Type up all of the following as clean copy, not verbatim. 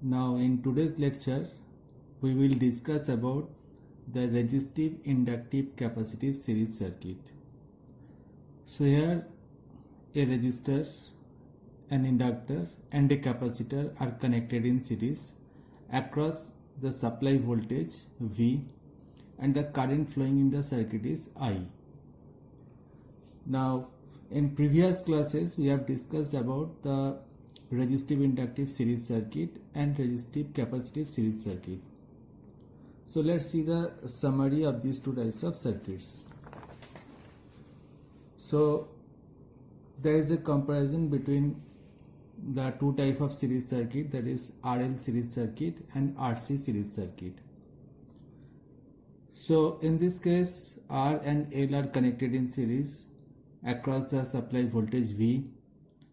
Now in today's lecture we will discuss about the resistive inductive capacitive series circuit. So here a resistor, an inductor and a capacitor are connected in series across the supply voltage V and the current flowing in the circuit is I. Now in previous classes we have discussed about the resistive inductive series circuit and resistive capacitive series circuit. So let's see the summary of these two types of circuits. So there is a comparison between the two types of series circuit, that is RL series circuit and RC series circuit. So in this case R and L are connected in series across the supply voltage V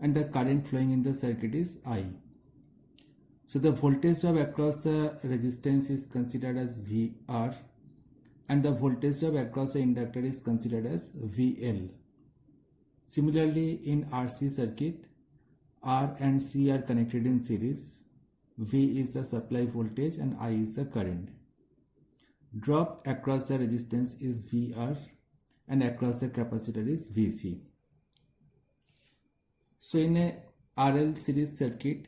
and the current flowing in the circuit is I. So the voltage drop across the resistance is considered as VR and the voltage drop across the inductor is considered as VL. Similarly in RC circuit, R and C are connected in series. V is the supply voltage and I is the current. Drop across the resistance is VR and across the capacitor is VC. So in a RL series circuit,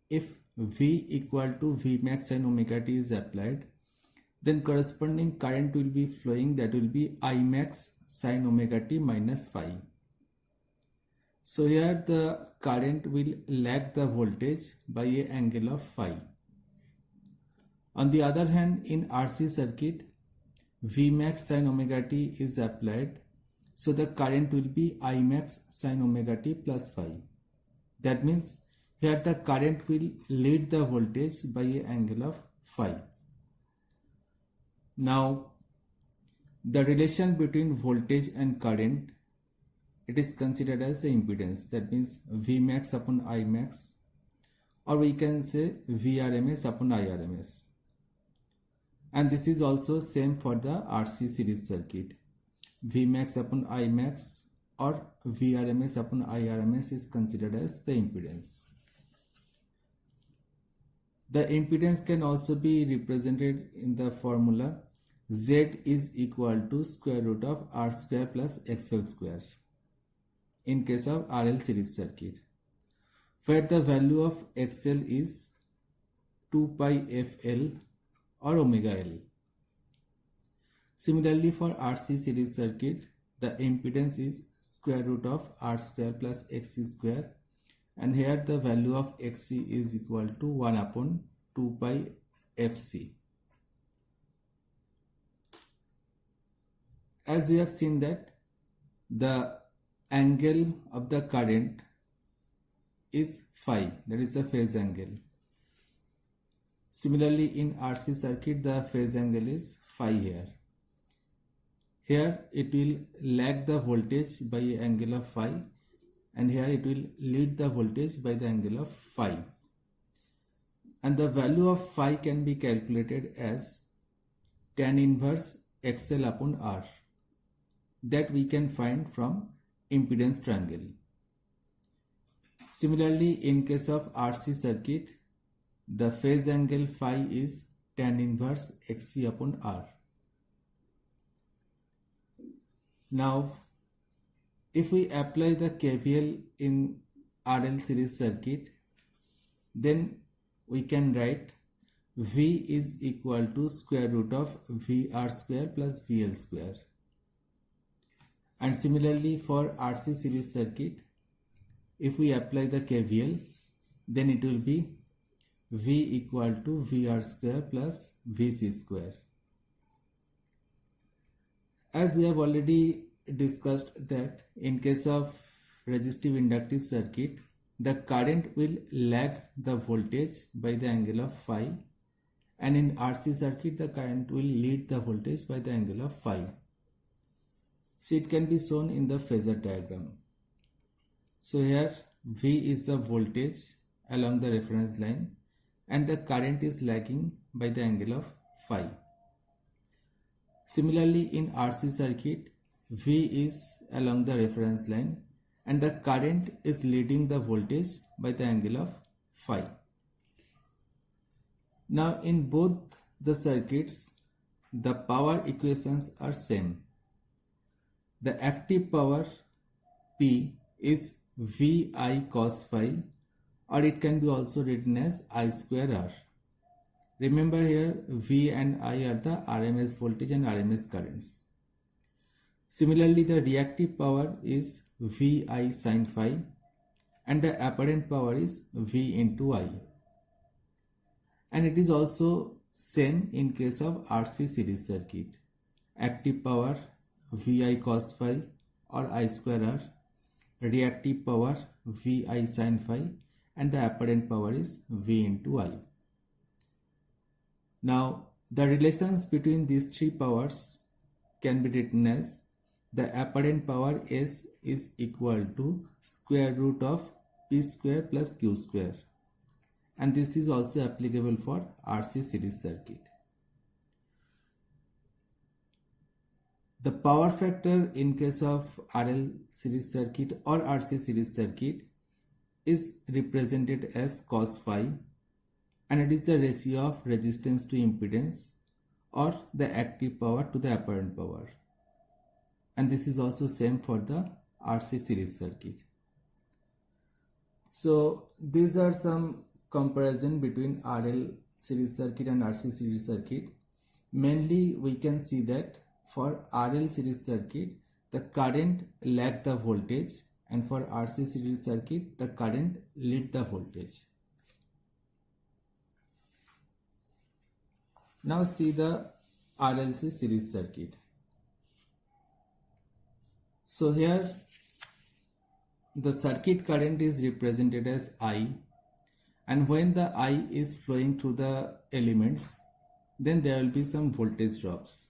if V equal to V max sin omega t is applied, then corresponding current will be flowing, that will be I max sin omega t minus phi. So here the current will lag the voltage by an angle of phi. On the other hand, in RC circuit, V max sin omega t is applied, so the current will be I max sin omega t plus phi. That means here the current will lead the voltage by an angle of phi. Now the relation between voltage and current, it is considered as the impedance. That means V max upon I max, or we can say VRMS upon IRMS. And this is also same for the RC series circuit. V max upon I max or VRMS upon IRMS is considered as the impedance. The impedance can also be represented in the formula Z is equal to square root of R square plus XL square in case of RL series circuit, where the value of XL is 2 pi FL or omega L. Similarly for RC series circuit, the impedance is square root of R square plus XC square, and here the value of XC is equal to 1 upon 2 pi FC. As we have seen that the angle of the current is phi, that is the phase angle. Similarly in RC circuit, the phase angle is phi here. Here it will lag the voltage by an angle of phi, and here it will lead the voltage by the angle of phi. And the value of phi can be calculated as tan inverse XL upon R, that we can find from impedance triangle. Similarly in case of RC circuit, the phase angle phi is tan inverse XC upon R. Now if we apply the KVL in RL series circuit, then we can write V is equal to square root of VR square plus VL square. And similarly for RC series circuit, if we apply the KVL, then it will be V equal to VR square plus VC square. As we have already discussed that in case of resistive inductive circuit, the current will lag the voltage by the angle of phi, and in RC circuit the current will lead the voltage by the angle of phi. So it can be shown in the phasor diagram. So here V is the voltage along the reference line and the current is lagging by the angle of phi. Similarly in RC circuit, V is along the reference line and the current is leading the voltage by the angle of phi. Now in both the circuits, the power equations are same. The active power P is VI cos phi, or it can be also written as I square R. Remember here V and I are the RMS voltage and RMS currents. Similarly, the reactive power is VI sin phi and the apparent power is V into I. And it is also same in case of RC series circuit. Active power VI cos phi or I square R. Reactive power VI sin phi and the apparent power is V into I. Now the relations between these three powers can be written as the apparent power S is equal to square root of P square plus Q square, and this is also applicable for RC series circuit. The power factor in case of RL series circuit or RC series circuit is represented as cos phi, and it is the ratio of resistance to impedance or the active power to the apparent power, and this is also same for the RC series circuit. So these are some comparison between RL series circuit and RC series circuit. Mainly we can see that for RL series circuit the current lag the voltage, and for RC series circuit the current lead the voltage. Now see the RLC series circuit. So here the circuit current is represented as I, and when the I is flowing through the elements, then there will be some voltage drops.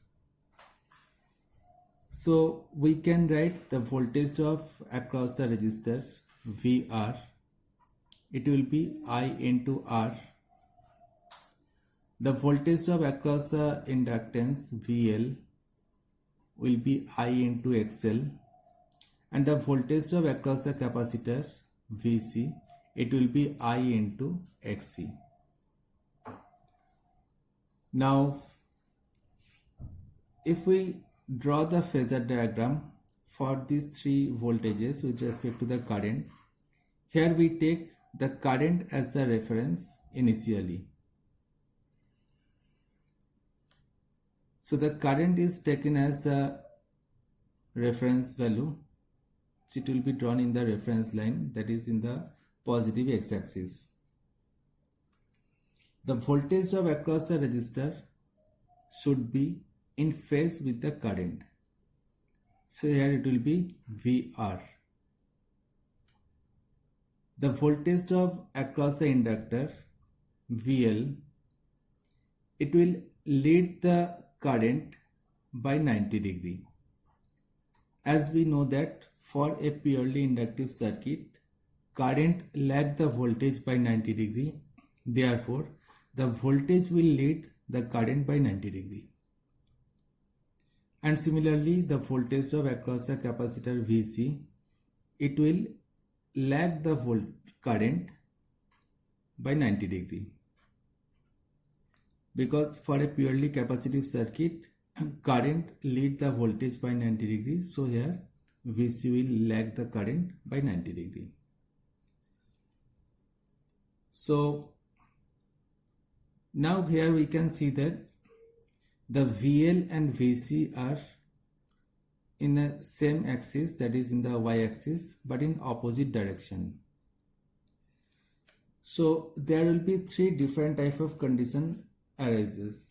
So we can write the voltage drop across the resistor VR. It will be I into R. The voltage drop across the inductance VL will be I into XL, and the voltage drop across the capacitor VC, it will be I into XC. Now if we draw the phasor diagram for these three voltages with respect to the current, here we take the current as the reference initially. So the current is taken as the reference value, so it will be drawn in the reference line, that is in the positive x-axis. The voltage drop across the resistor should be in phase with the current. So here it will be VR. The voltage drop across the inductor VL, it will lead the current by 90 degree. As we know that for a purely inductive circuit, current lag the voltage by 90 degree. Therefore, the voltage will lead the current by 90 degree. And similarly, the voltage drop across the capacitor VC, it will lag the current by 90 degree. Because for a purely capacitive circuit, current lead the voltage by 90 degree. So here VC will lag the current by 90 degree. So now here we can see that the VL and VC are in the same axis, that is in the y-axis, but in opposite direction. So there will be three different type of condition arises.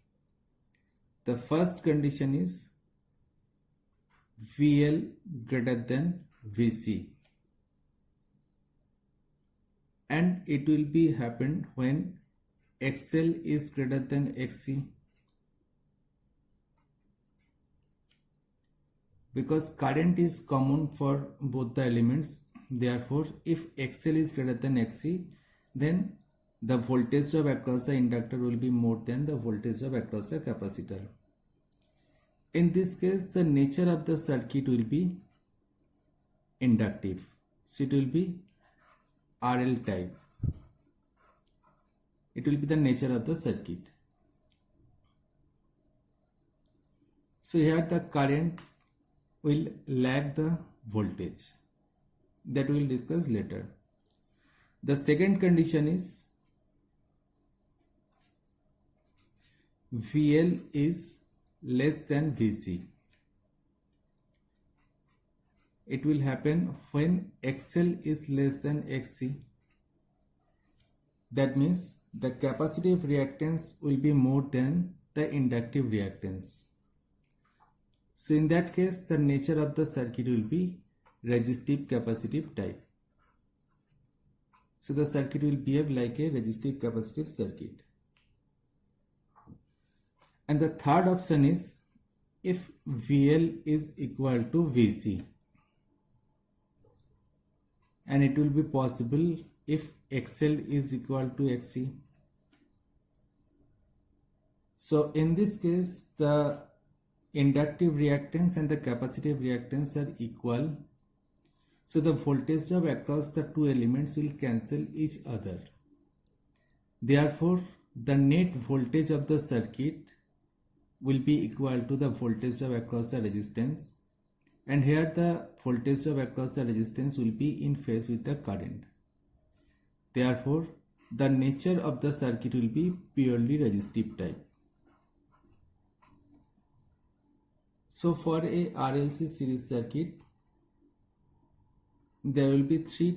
The first condition is VL greater than VC, and it will be happen when XL is greater than XC, because current is common for both the elements. Therefore, if XL is greater than XC, then the voltage drop across the inductor will be more than the voltage drop across the capacitor. In this case, the nature of the circuit will be inductive, so it will be RL type. It will be the nature of the circuit. So here the current will lag the voltage. That we will discuss later. The second condition is VL is less than VC. It will happen when XL is less than XC. That means the capacitive reactance will be more than the inductive reactance. So in that case, the nature of the circuit will be resistive capacitive type. So the circuit will behave like a resistive capacitive circuit. And the third option is if VL is equal to VC. And it will be possible if XL is equal to XC. So in this case, the inductive reactance and the capacitive reactance are equal. So the voltage drop across the two elements will cancel each other. Therefore, the net voltage of the circuit will be equal to the voltage drop across the resistance. And here the voltage drop across the resistance will be in phase with the current. Therefore, the nature of the circuit will be purely resistive type. So for a RLC series circuit, there will be three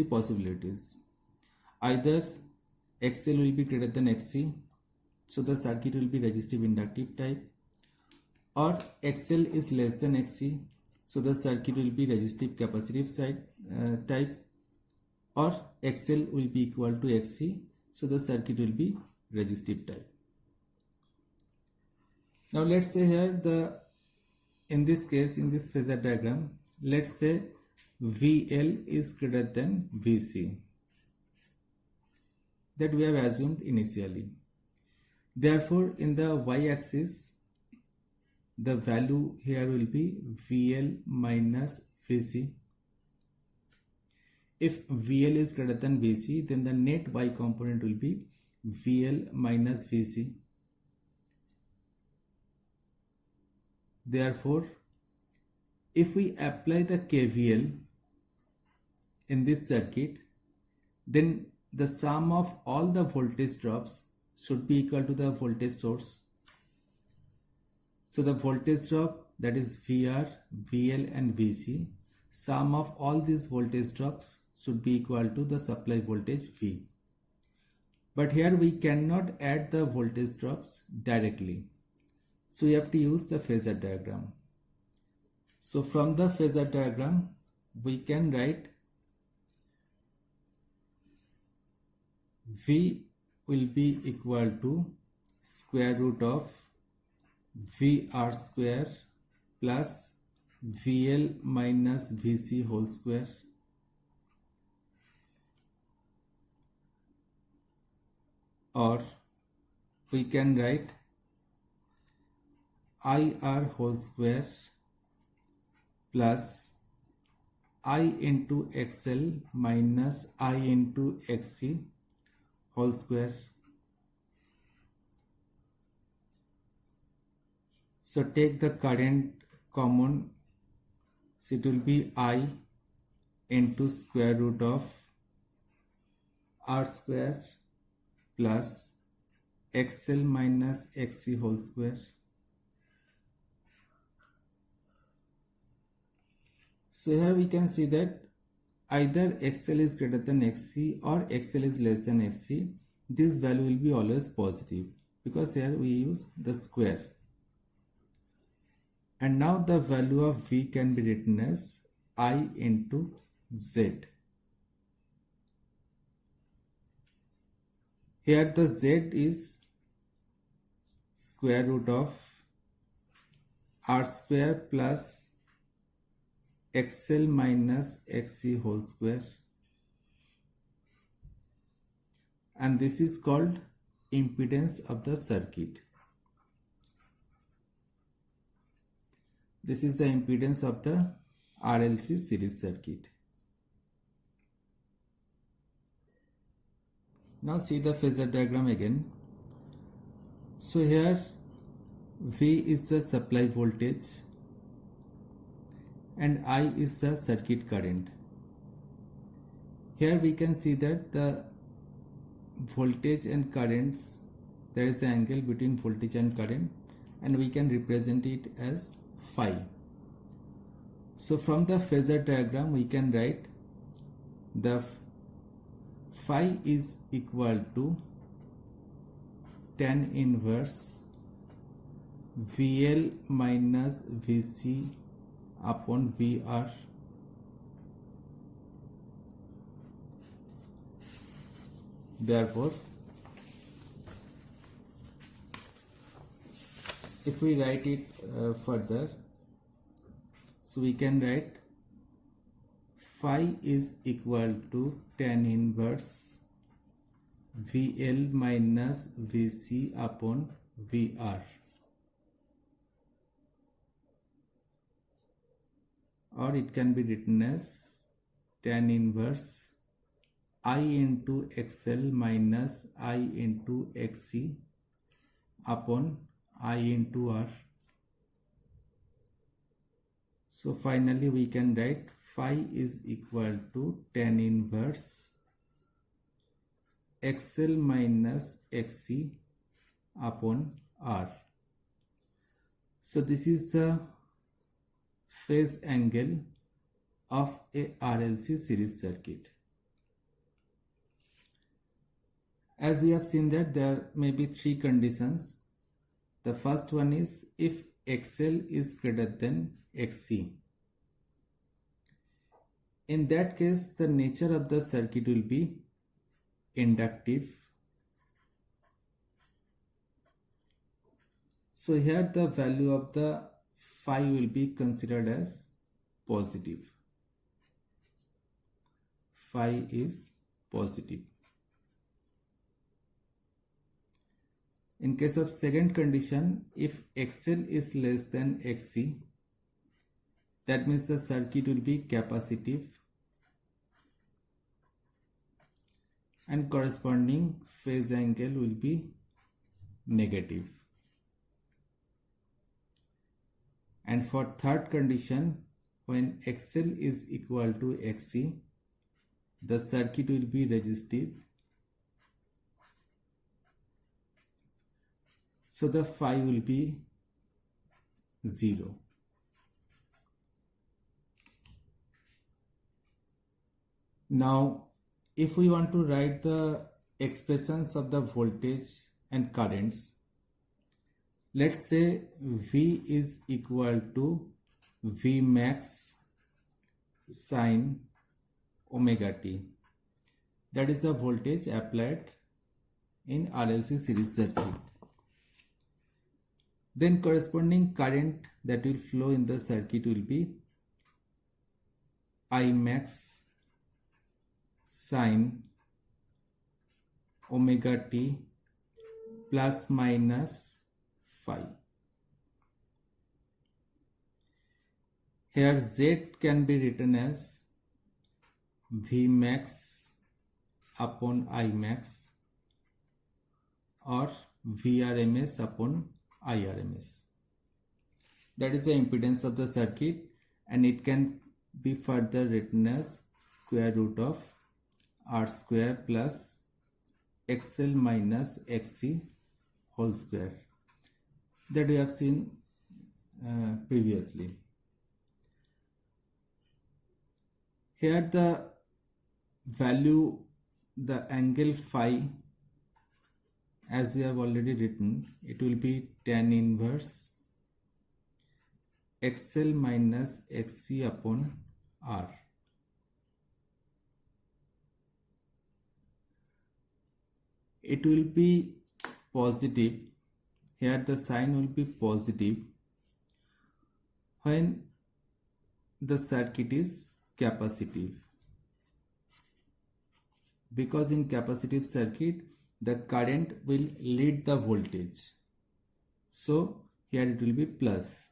possibilities. Either XL will be greater than XC, so the circuit will be resistive inductive type, or XL is less than XC, so the circuit will be resistive capacitive type, or XL will be equal to XC, so the circuit will be resistive type. Now let's say here in this case, in this phasor diagram, let's say VL is greater than VC, that we have assumed initially. Therefore, in the y-axis, the value here will be VL minus VC. If VL is greater than VC, then the net y component will be VL minus VC. Therefore, if we apply the KVL in this circuit, then the sum of all the voltage drops should be equal to the voltage source. So the voltage drop, that is VR, VL and VC, sum of all these voltage drops should be equal to the supply voltage V. But here we cannot add the voltage drops directly. So we have to use the phasor diagram. So from the phasor diagram, we can write V will be equal to square root of VR square plus VL minus VC whole square. Or we can write IR whole square plus I into XL minus I into XC whole square. So take the current common, so it will be I into square root of R square plus XL minus XC whole square. So here we can see that either XL is greater than XC or XL is less than XC. This value will be always positive because here we use the square. And now the value of V can be written as I into Z. Here the Z is square root of R square plus XL minus XC whole square, and this is called impedance of the circuit. This is the impedance of the RLC series circuit. Now see the phasor diagram again. So here V is the supply voltage and I is the circuit current. Here we can see that the voltage and currents, there is an angle between voltage and current, and we can represent it as phi. So from the phasor diagram we can write the phi is equal to tan inverse VL minus VC upon VR. Therefore, if we write it further, so we can write phi is equal to tan inverse VL minus VC upon VR, or it can be written as tan inverse I into XL minus I into XC upon I into R. So finally we can write phi is equal to tan inverse XL minus XC upon R. So this is the phase angle of a RLC series circuit. As we have seen that there may be three conditions. The first one is if XL is greater than XC. In that case, the nature of the circuit will be inductive. So here the value of the phi will be considered as positive. Phi is positive. In case of second condition, if XL is less than XC, that means the circuit will be capacitive and corresponding phase angle will be negative. And for third condition, when XL is equal to XC, the circuit will be resistive. So the phi will be 0. Now, if we want to write the expressions of the voltage and currents, let's say V is equal to V max sine omega t. That is the voltage applied in RLC series circuit. Then corresponding current that will flow in the circuit will be I max sine omega t plus minus phi. Here Z can be written as V max upon I max or VRMS upon IRMS. That is the impedance of the circuit, and it can be further written as square root of R square plus XL minus XC whole square, that we have seen previously. Here the value, the angle phi, as we have already written, it will be tan inverse XL minus XC upon R. It will be positive. Here the sign will be positive when the circuit is capacitive, because in capacitive circuit the current will lead the voltage. So here it will be plus,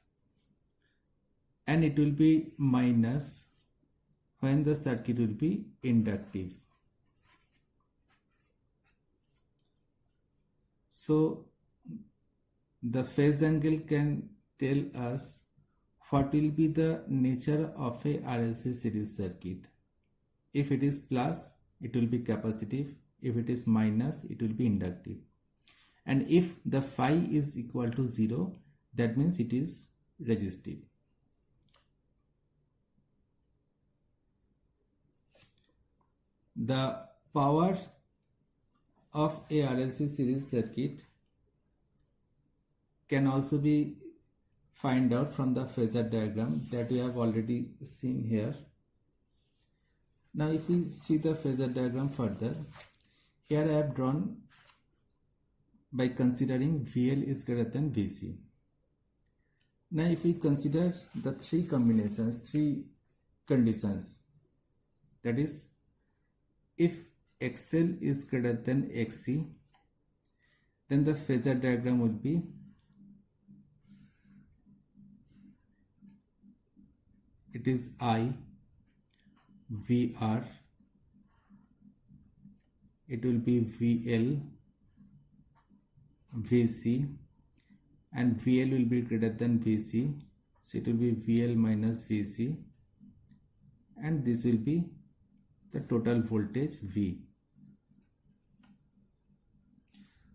and it will be minus when the circuit will be inductive. So the phase angle can tell us what will be the nature of a RLC series circuit. If it is plus, it will be capacitive. If it is minus, it will be inductive. And if the phi is equal to 0, that means it is resistive. The power of a RLC series circuit can also be find out from the phasor diagram that we have already seen here. Now if we see the phasor diagram further, here I have drawn by considering VL is greater than VC. Now if we consider the three conditions, that is, if XL is greater than XC, then the phasor diagram will be it is I, VR, it will be VL, VC, and VL will be greater than VC, so it will be VL minus VC, and this will be the total voltage V.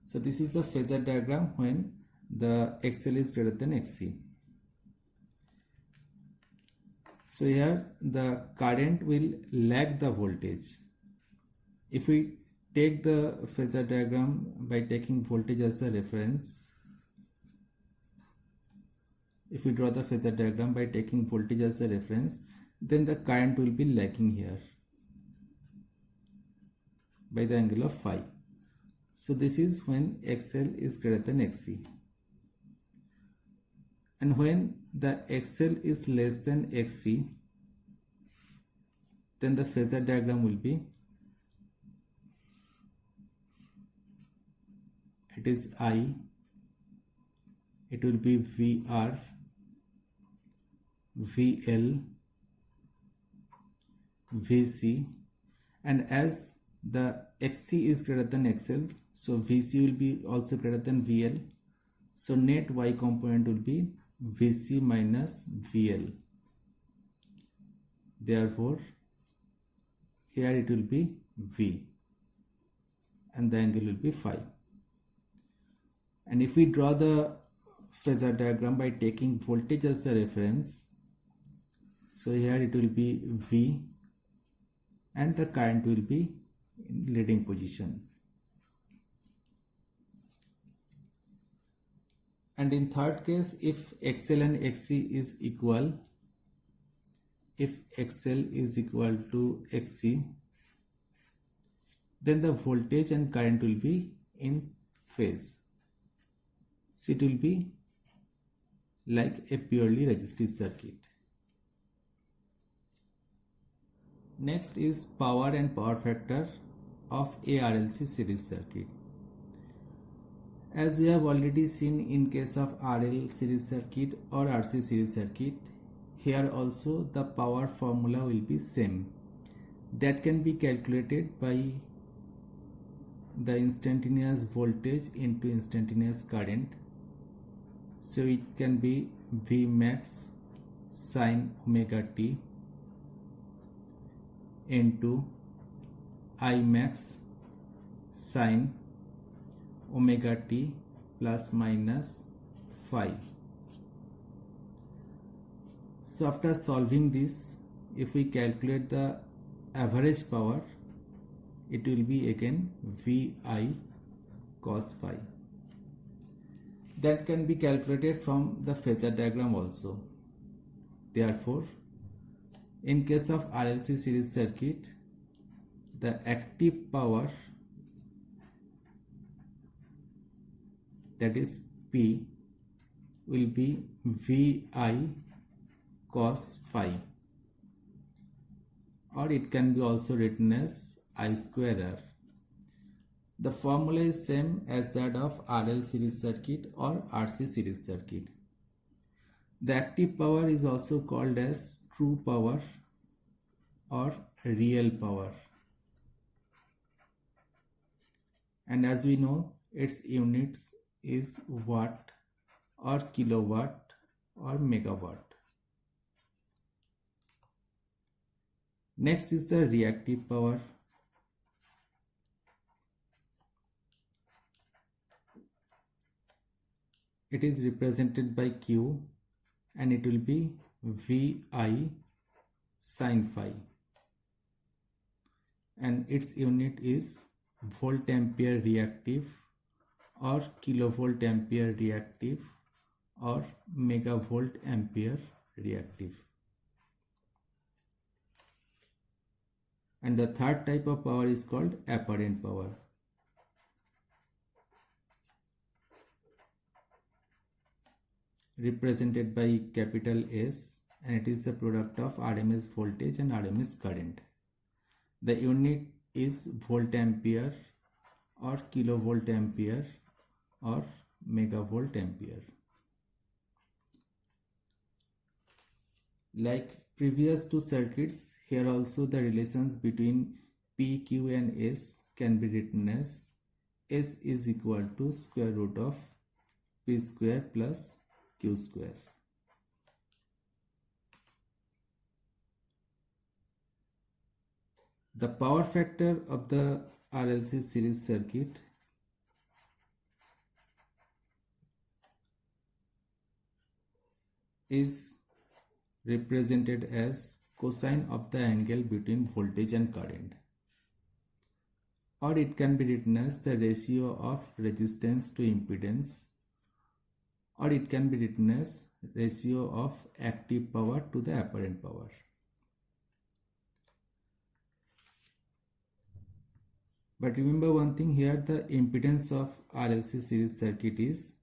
So this is the phasor diagram when the XL is greater than XC. So here the current will lag the voltage. If we take the phasor diagram by taking voltage as the reference, if we draw the phasor diagram by taking voltage as a reference, then the current will be lagging here by the angle of phi. So this is when XL is greater than XC. And when the XL is less than XC, then the phasor diagram will be it is I, it will be VR, VL, VC, and as the XC is greater than XL, so VC will be also greater than VL, so net Y component will be VC minus VL. Therefore here it will be V and the angle will be phi. And if we draw the phasor diagram by taking voltage as the reference, so here it will be V and the current will be in leading position. And in third case, if XL and XC is equal, if XL is equal to XC, then the voltage and current will be in phase. So it will be like a purely resistive circuit. Next is power and power factor of a RLC series circuit. As we have already seen in case of RL series circuit or RC series circuit, here also the power formula will be same. That can be calculated by the instantaneous voltage into instantaneous current. So it can be V max sin omega t into I max sin omega t plus minus phi. So after solving this, if we calculate the average power, it will be again VI cos phi. That can be calculated from the phasor diagram also. Therefore, in case of RLC series circuit, the active power, that is P, will be VI cos phi, or it can be also written as I square R. The formula is same as that of RL series circuit or RC series circuit. The active power is also called as true power or real power. And as we know its units is watt or kilowatt or megawatt. Next is the reactive power. It is represented by Q and it will be VI sin phi, and its unit is volt ampere reactive or kilovolt ampere reactive or megavolt ampere reactive. And the third type of power is called apparent power. Represented by capital S, and it is the product of RMS voltage and RMS current. The unit is volt ampere or kilovolt ampere or megavolt ampere. Like previous two circuits, here also the relations between P, Q and S can be written as S is equal to square root of P square plus Q square. The power factor of the RLC series circuit is represented as cosine of the angle between voltage and current, or it can be written as the ratio of resistance to impedance, or it can be written as ratio of active power to the apparent power. But remember one thing here, the impedance of RLC series circuit is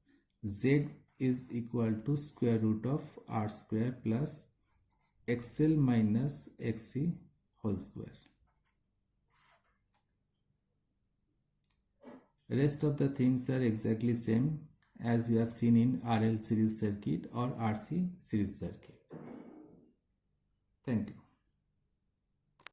Z is equal to square root of R square plus XL minus XC whole square. Rest of the things are exactly same as you have seen in RL series circuit or RC series circuit. Thank you.